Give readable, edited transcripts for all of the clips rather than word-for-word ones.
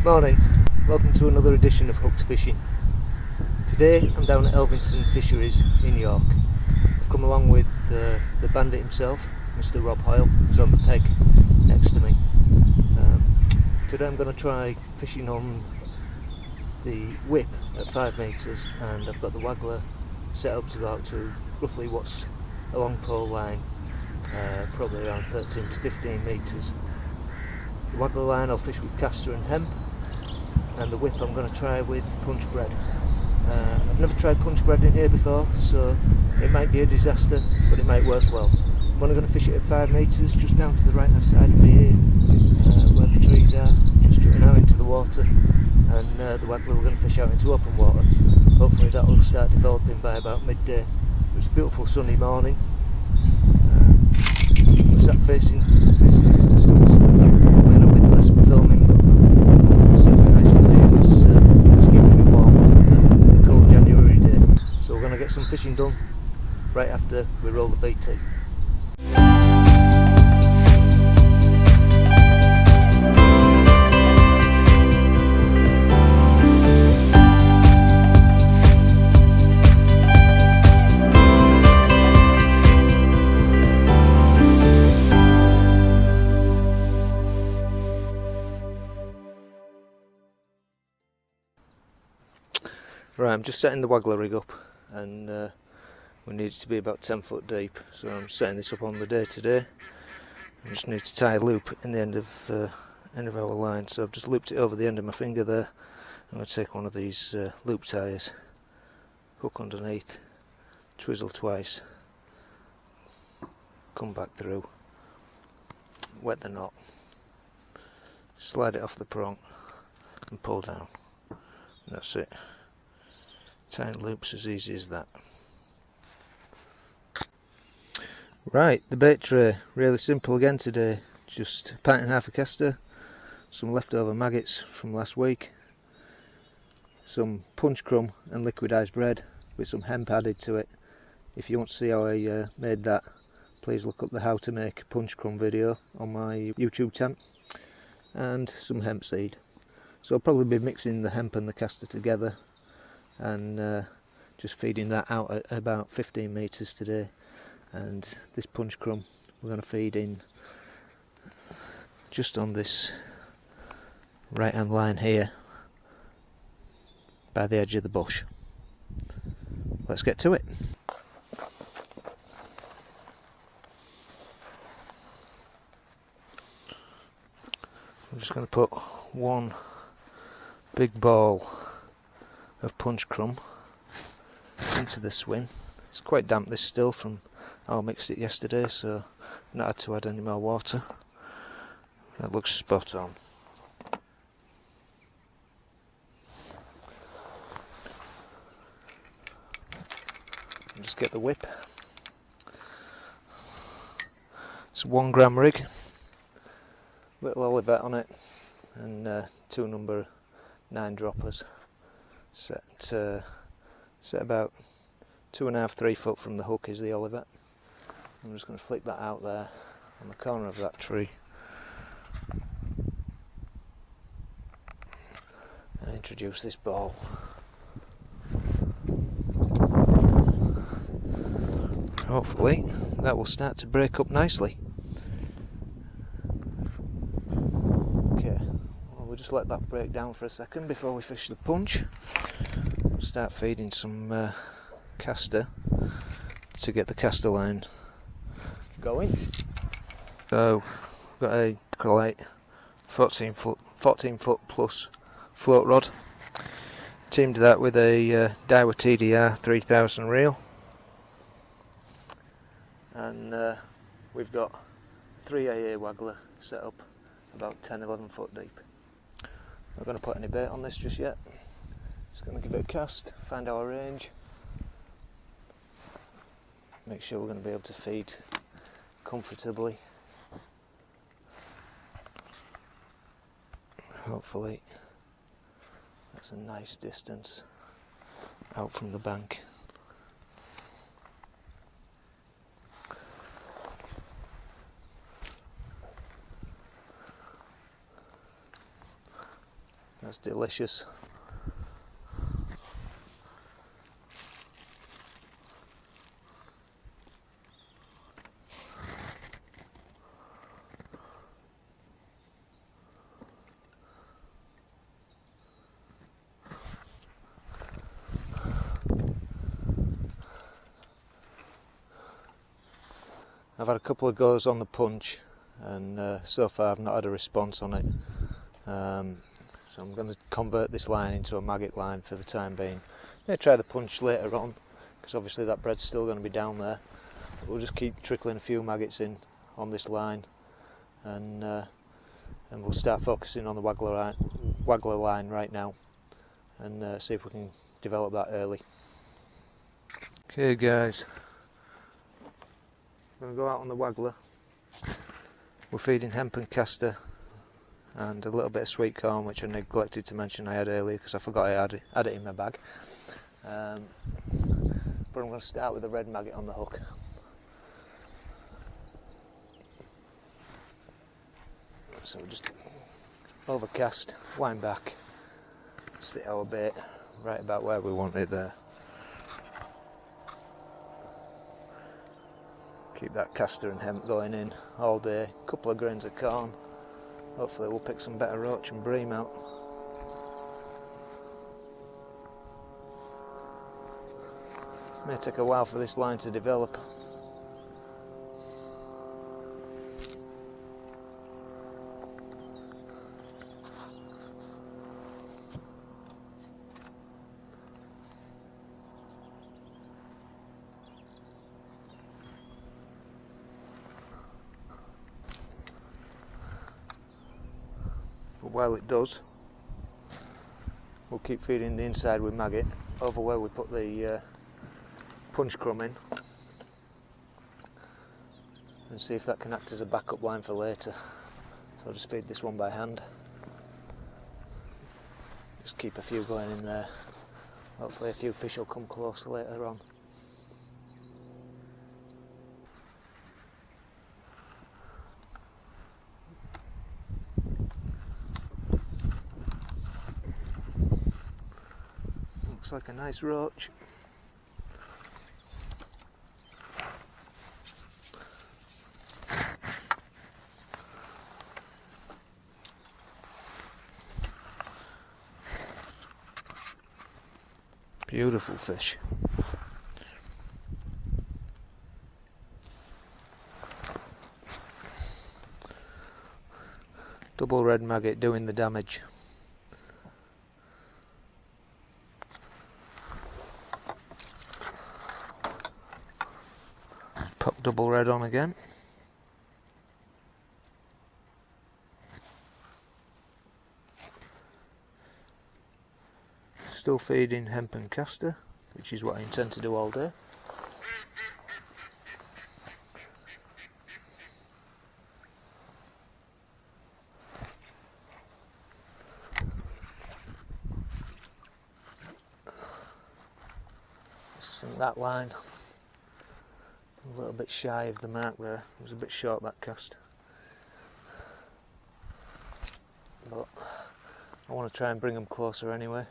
Morning, welcome to another edition of Hooked Fishing. Today I'm down at Elvington Fisheries in York. I've come along with the bandit himself, Mr. Rob Hoyle, who's on the peg next to me. Today I'm going to try fishing on the whip at 5 metres, and I've got the Waggler set up to go out to roughly what's a long pole line, probably around 13 to 15 metres. The Waggler line I'll fish with caster and hemp, and the whip I'm going to try with punch bread. I've never tried punch bread in here before, so it might be a disaster, but it might work well. I'm only going to fish it at 5 metres, just down to the right hand side of me here, where the trees are, just jutting out into the water, and the Waggler we're going to fish out into open water. Hopefully that will start developing by about midday. It's a beautiful sunny morning. I'm sat facing the sun, so might not be the best for filming, but it's certainly nice for me. It's keeping me warm on a cold January day. So we're going to get some fishing done right after we roll the VT. Right, I'm just setting the Waggler rig up, and we need it to be about 10 foot deep, so I'm setting this up on the day today. I just need to tie a loop in the end of our line, so I've just looped it over the end of my finger there. I'm going to take one of these loop ties, hook underneath, twizzle twice, come back through, wet the knot, slide it off the prong and pull down. And that's it. Tying loops as easy as that. Right, the bait tray, really simple again today. Just a pint and a half of caster, some leftover maggots from last week, some punch crumb and liquidised bread with some hemp added to it. If you want to see how I made that, please look up the how to make punch crumb video on my YouTube channel, and some hemp seed. So I'll probably be mixing the hemp and the caster together and just feeding that out at about 15 metres today. And this punch crumb we're going to feed in just on this right hand line here by the edge of the bush. Let's get to it. I'm just going to put one big ball of punch crumb into the swim. It's quite damp, this still, from how I mixed it yesterday, so I've not had to add any more water. That looks spot on. Just get the whip. It's a 1 gram rig, little olivet on it, and 2 number 9 droppers. Set about 2.5–3 foot from the hook is the olivet. I'm just going to flick that out there on the corner of that tree and introduce this ball. Hopefully that will start to break up nicely. Okay, well, we'll just let that break down for a second before we fish the punch. We'll start feeding some caster to get the caster line going. So we've got a acrylite 14 foot plus float rod. Teamed that with a Daiwa TDR 3000 reel, and we've got 3 AA Waggler set up about 10–11 foot deep. Not going to put any bait on this just yet. Just going to give it a cast, find our range, make sure we're going to be able to feed comfortably. Hopefully that's a nice distance out from the bank. That's delicious. I've had a couple of goes on the punch, and so far I've not had a response on it. So I'm going to convert this line into a maggot line for the time being. I'm going to try the punch later on, because obviously that bread's still going to be down there. But we'll just keep trickling a few maggots in on this line, and we'll start focusing on the Waggler line right now, and see if we can develop that early. Okay guys, I'm going to go out on the Waggler. We're feeding hemp and castor and a little bit of sweet corn, which I neglected to mention I had earlier because I forgot I had it in my bag. But I'm going to start with a red maggot on the hook. So we'll just overcast, wind back, sit our bait right about where we want it there. Keep that castor and hemp going in all day. A couple of grains of corn. Hopefully we'll pick some better roach and bream out. May take a while for this line to develop. But while it does, we'll keep feeding the inside with maggot over where we put the punch crumb in, and see if that can act as a backup line for later. So I'll just feed this one by hand. Just keep a few going in there. Hopefully a few fish will come close later on. Looks like a nice roach. Beautiful fish. Double red maggot doing the damage. Pop double red on again. Still feeding hemp and castor, which is what I intend to do all day. Sink that line. A little bit shy of the mark there. It was a bit short, that cast. But I want to try and bring them closer anyway.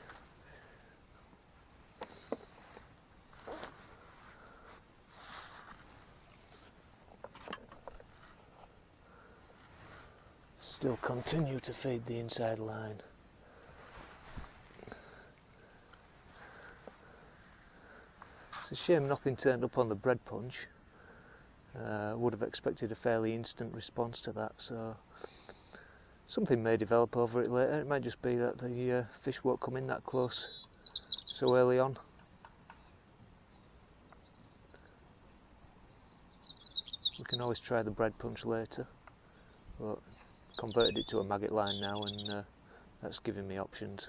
Still continue to feed the inside line. It's a shame nothing turned up on the bread punch. Would have expected a fairly instant response to that, so something may develop over it later. It might just be that the fish won't come in that close so early on. We can always try the bread punch later, but converted it to a maggot line now, and that's giving me options.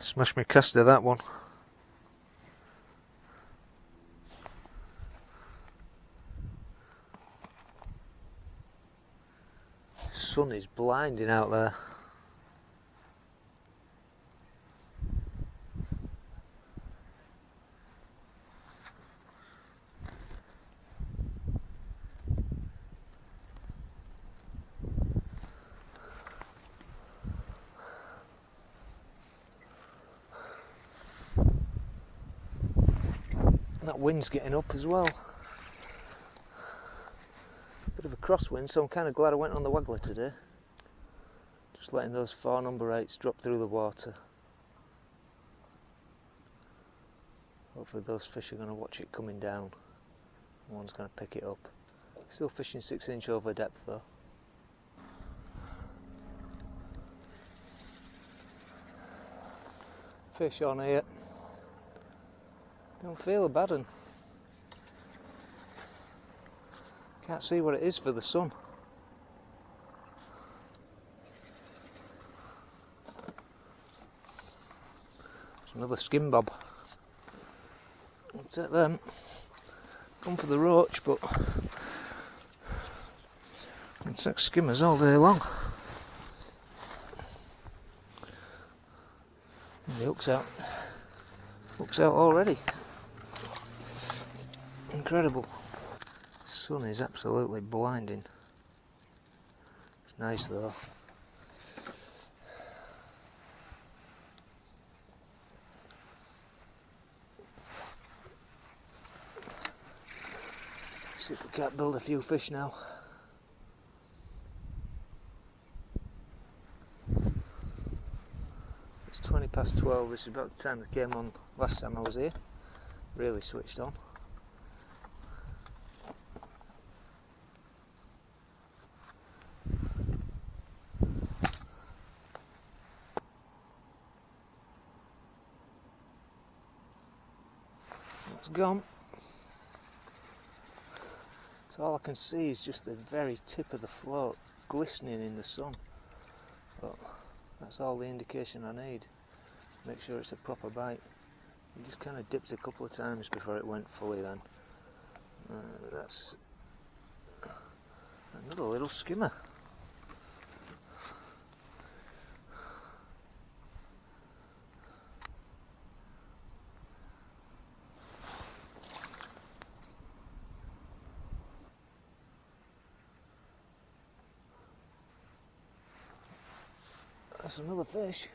Smash my caster, that one. sun is blinding out there. That wind's getting up as well. Bit of a crosswind, so I'm kind of glad I went on the Waggler today. Just letting those 4 number 8s drop through the water. Hopefully those fish are going to watch it coming down. One's going to pick it up. Still fishing 6-inch over depth though. Fish on here. Don't feel a bad one. Can't see what it is for the sun. There's another skim bob. I'll take them. Come for the roach, but I'll take skimmers all day long. And the hook's out. Hook's out already. Incredible. The sun is absolutely blinding. It's nice though. See if we can't build a few fish now. It's 12:20. This is about the time that came on last time I was here. Really switched on. It's gone. So all I can see is just the very tip of the float glistening in the sun. But that's all the indication I need. Make sure it's a proper bite. It just kind of dipped a couple of times before it went fully then. That's another little skimmer. That's another fish.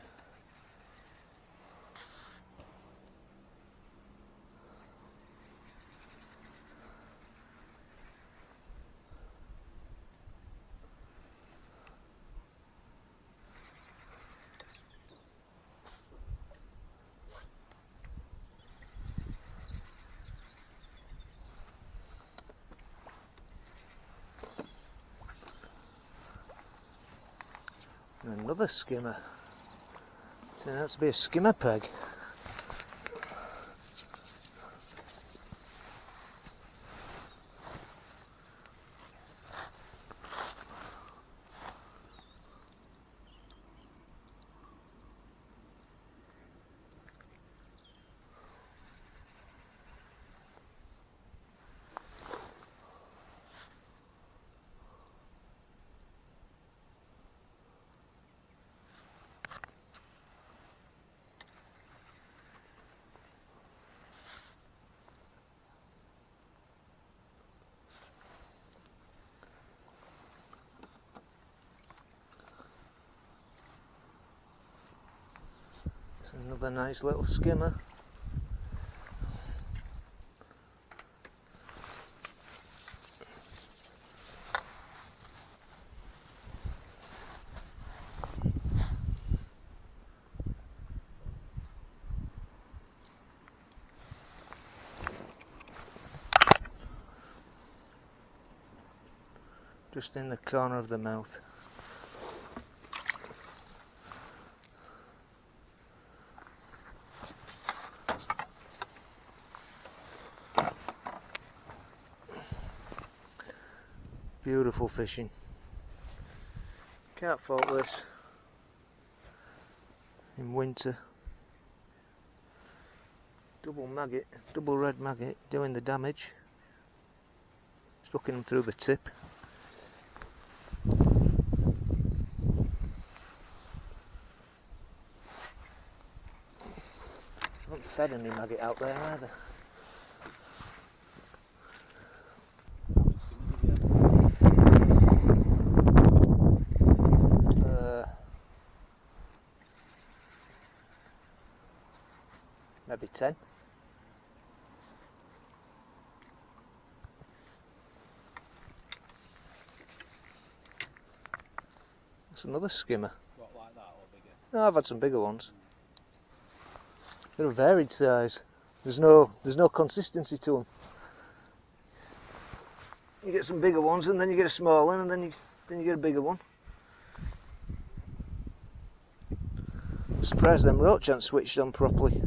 And another skimmer. Turned out to be a skimmer peg. Another nice little skimmer. Just in the corner of the mouth. Beautiful fishing. Can't fault this. In winter. Double maggot, double red maggot doing the damage. Stuck him through the tip. haven't fed any maggot out there either. Maybe 10. That's another skimmer. What, like that or bigger? No, I've had some bigger ones. They're a varied size. There's no consistency to them. You get some bigger ones, and then you get a small one, and then you get a bigger one. I'm surprised them roach haven't switched on properly.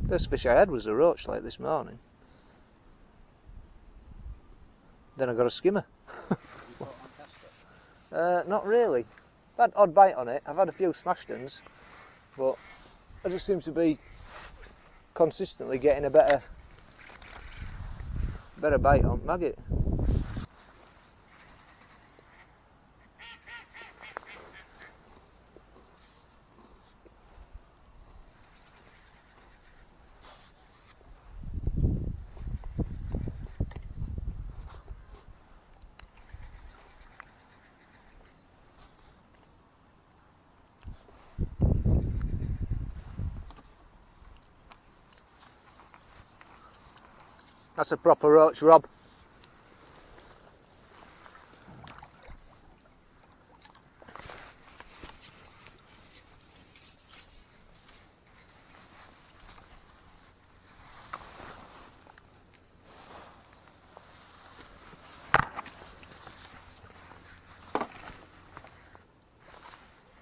First fish I had was a roach like this morning. Then I got a skimmer. Have you caught on caster? Not really. I've had odd bite on it. I've had a few smashdowns, but I just seem to be consistently getting a better bite on maggot. That's a proper roach, Rob.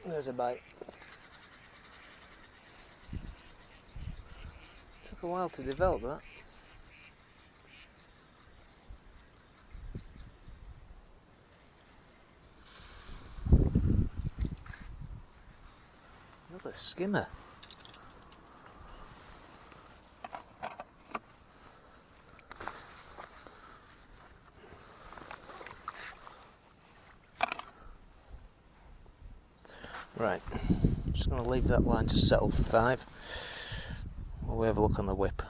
There's a bite. Took a while to develop that. Another skimmer. Right, just going to leave that line to settle for 5 while we have a look on the whip.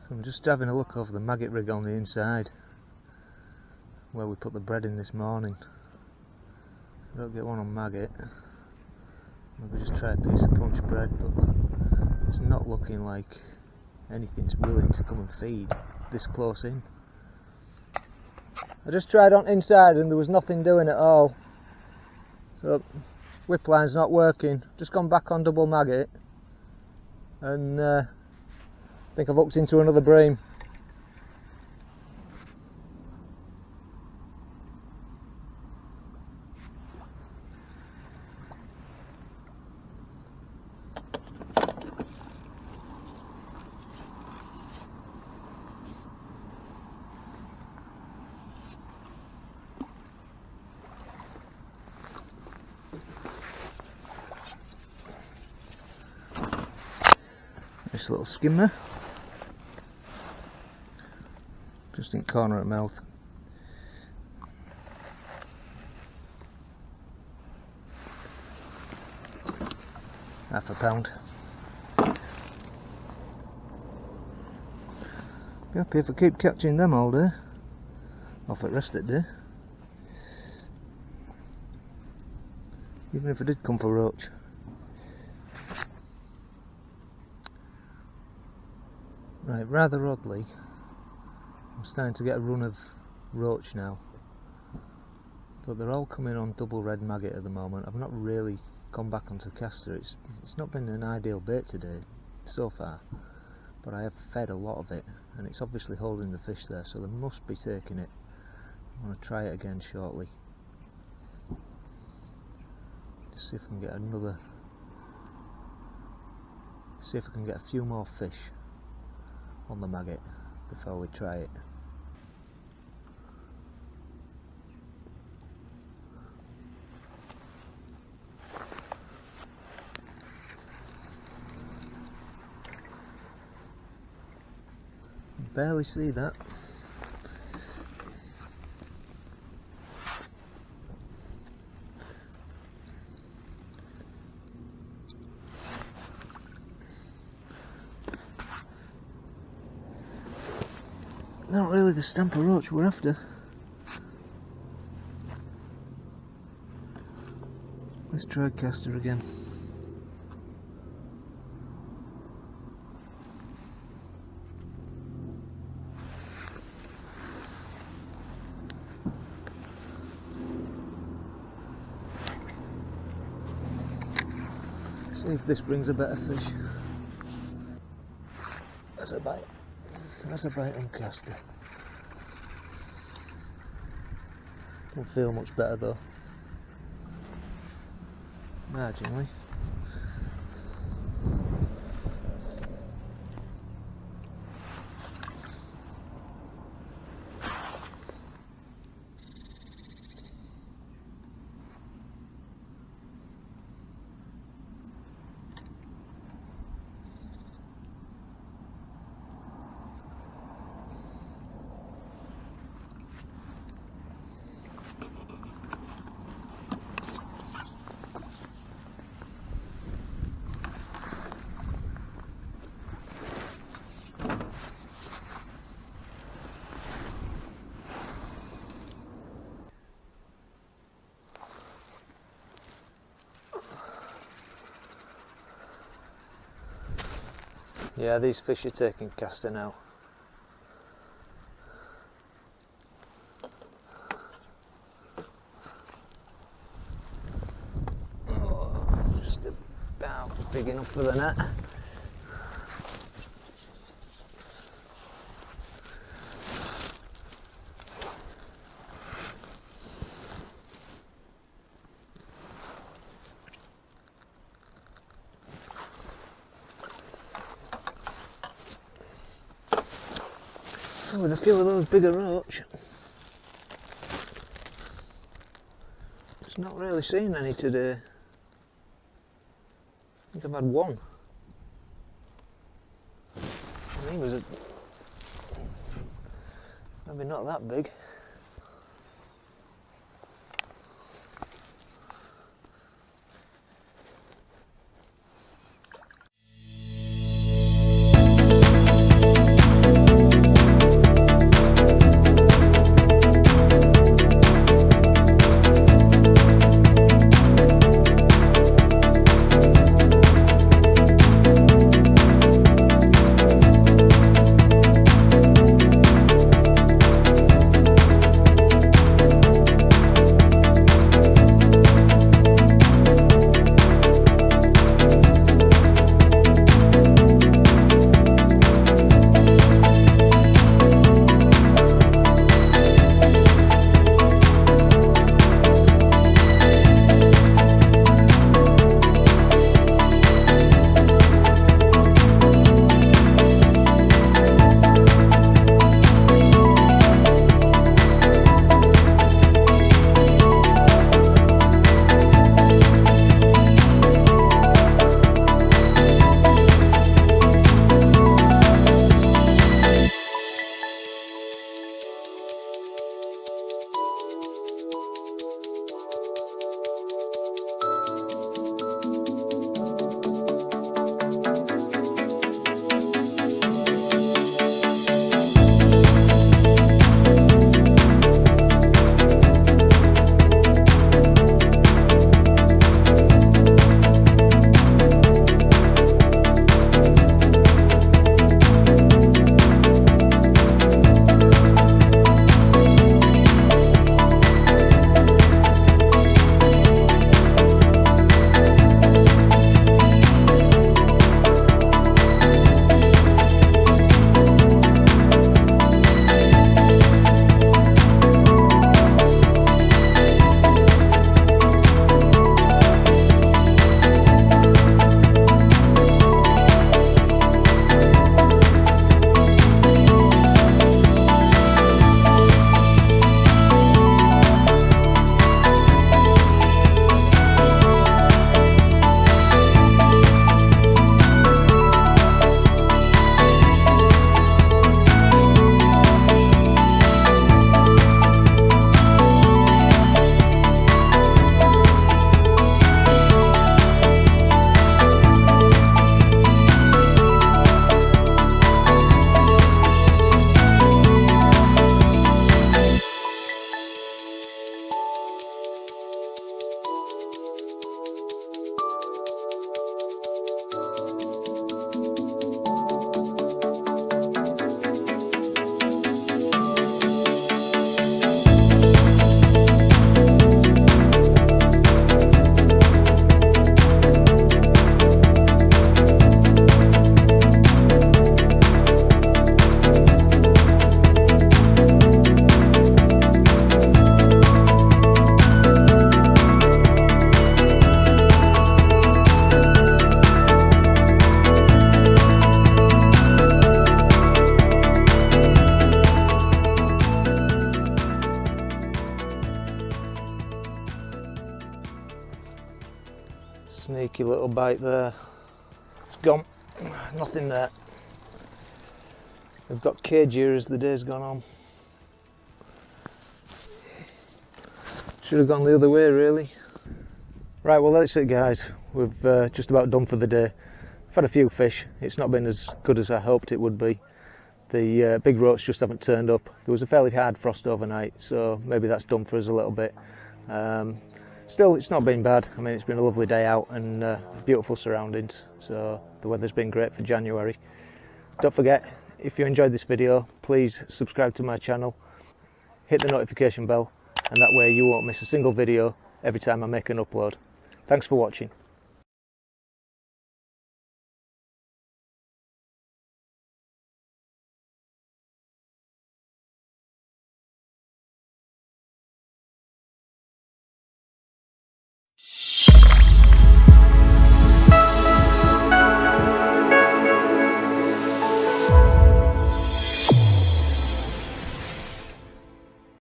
I'm just having a look over the maggot rig on the inside where we put the bread in this morning. I don't get one on maggot. Maybe just try a piece of punch bread, but it's not looking like anything's willing to come and feed this close in. I just tried on inside and there was nothing doing at all. So whip line's not working. Just gone back on double maggot and I think I've hooked into another bream. This little skimmer. Just in corner of mouth. £1/2 pound. Be happy if I keep catching them all day. Off at rest at day. Even if I did come for roach. Right, rather oddly, I'm starting to get a run of roach now, but they're all coming on double red maggot at the moment. I've not really gone back onto caster. It's not been an ideal bait today so far, but I have fed a lot of it and it's obviously holding the fish there, so they must be taking it. I'm going to try it again shortly. Just see if I can get another. See if I can get a few more fish on the maggot before we try it. Barely see that. Not really the stamp of roach we're after. Let's try caster again. See if this brings a better fish. That's a bite. That's a bite on caster. Don't feel much better though. Marginally. Yeah, these fish are taking caster now. Oh, just about big enough for the net. With a few of those bigger roach. Just not really seen any today. I think I've had one. And he was maybe not that big. cheeky little bite there. It's gone. Nothing there. They've got cagier as the day's gone on. Should have gone the other way really. Right, well that's it guys. We've just about done for the day. I've had a few fish. It's not been as good as I hoped it would be. The big roach just haven't turned up. There was a fairly hard frost overnight, so maybe that's done for us a little bit. Still, it's not been bad. I mean, it's been a lovely day out and beautiful surroundings, so the weather's been great for January. Don't forget, if you enjoyed this video, please subscribe to my channel, hit the notification bell, and that way you won't miss a single video every time I make an upload. Thanks for watching.